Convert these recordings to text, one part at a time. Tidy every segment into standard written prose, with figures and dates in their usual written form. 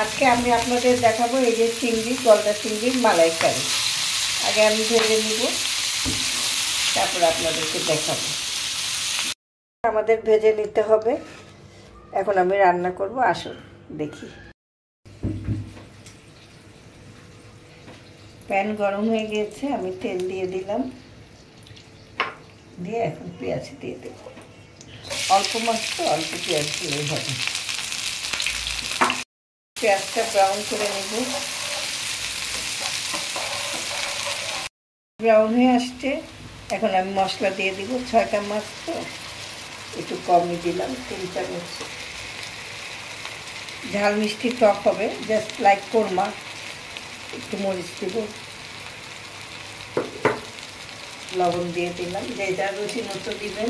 আজকে আমি আপনাদের দেখাবো এই যে চিংড়ি, গলদা চিংড়ির মালাইকারি। আগে আমি ভেজে নিব, তারপর আপনাদেরকে দেখাবো। আমাদের ভেজে নিতে হবে। এখন আমি রান্না করব, আসুন দেখি। প্যান গরম হয়ে গিয়েছে, আমি তেল দিয়ে দিলাম, দিয়ে এখন পেঁয়াজ দিয়ে দেব। অল্প মাছ তো অল্প পেঁয়াজ দিলেই হবে। পেঁয়াজটা ব্রাউন করে নেব। ব্রাউন হয়ে আসছে, এখন আমি মশলা দিয়ে দিব। 6টা মাছ তো একটু কমই দিলাম, 3 চামচ। ঝাল মিষ্টি টক হবে, জাস্ট লাইক কোরমা। একটু মরিচ দিব, লবণ দিয়ে দিলাম, যে যার রুচি মতো দিবেন।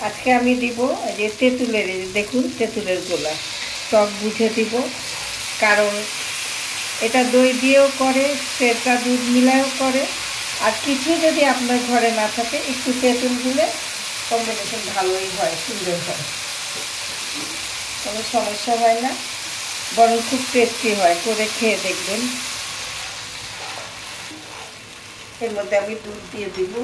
আজকে আমি দিব যে তেঁতুলের, দেখুন তেঁতুলের গোলা, টক বুঝে দিব। কারণ এটা দই দিয়েও করে, সেটা দুধ মিলায়ও করে। আর কিছু যদি আপনার ঘরে না থাকে, একটু তেঁতুল দিলে কম্বিনেশন ভালোই হয়, সুন্দর হয়, কোনো সমস্যা হয় না, বরং খুব টেস্টি হয়। করে খেয়ে দেখবেন। এর মধ্যে আমি দুধ দিয়ে দিব।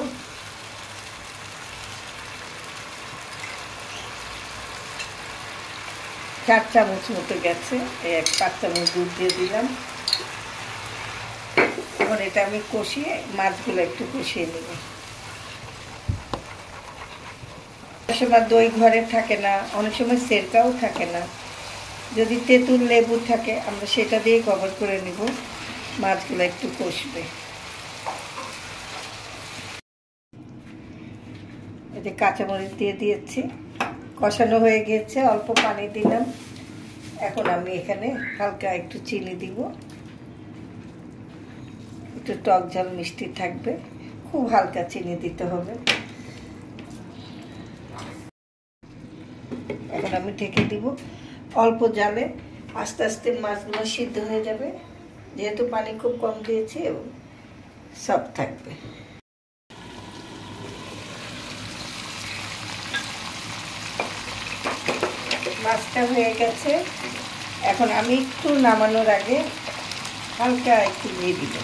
চার চামচ মতো গেছে, 5 চামচ দুধ দিয়ে দিলাম। এখন এটা আমি কষিয়ে, মাছগুলো একটু কষিয়ে নেব। অনেক সময় দই ঘরে থাকে না, অনেক সময় সেরকাও থাকে না। যদি তেঁতুল লেবু থাকে, আমরা সেটা দিয়ে কভার করে নেব। মাছগুলো একটু কষবে। এতে কাঁচামরিচ দিয়ে দিয়েছি, কষানো হয়ে গিয়েছে, অল্প পানি দিলাম। এখন আমি এখানে হালকা একটু চিনি দিব, একটু টক ঝাল মিষ্টি থাকবে, খুব হালকা চিনি দিতে হবে। এখন আমি ঢেকে দিব অল্প জালে, আস্তে আস্তে মাছগুলো সিদ্ধ হয়ে যাবে, যেহেতু পানি খুব কম দিয়েছি এবং সব থাকবে। মাছটা হয়ে গেছে, এখন আমি একটু নামানোর আগে হালকা একটু ঘি দিব।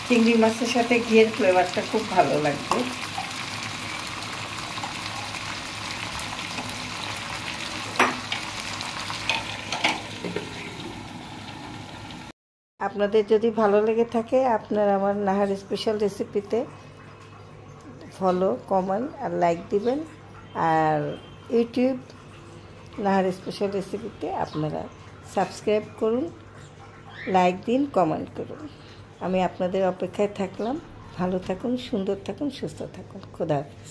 চিংড়ি মাছের সাথে ঘিয়ের ফ্লেভারটা খুব ভালো লাগবে। আপনাদের যদি ভালো লেগে থাকে, আপনারা আমার নাহার স্পেশাল রেসিপিতে ফলো, কমেন্ট আর লাইক দিবেন। আর ইউটিউব নাহার স্পেশাল রেসিপিতে আপনারা সাবস্ক্রাইব করুন, লাইক দিন, কমেন্ট করুন। আমি আপনাদের অপেক্ষায় থাকলাম। ভালো থাকুন, সুন্দর থাকুন, সুস্থ থাকুন। খোদা হাফেজ।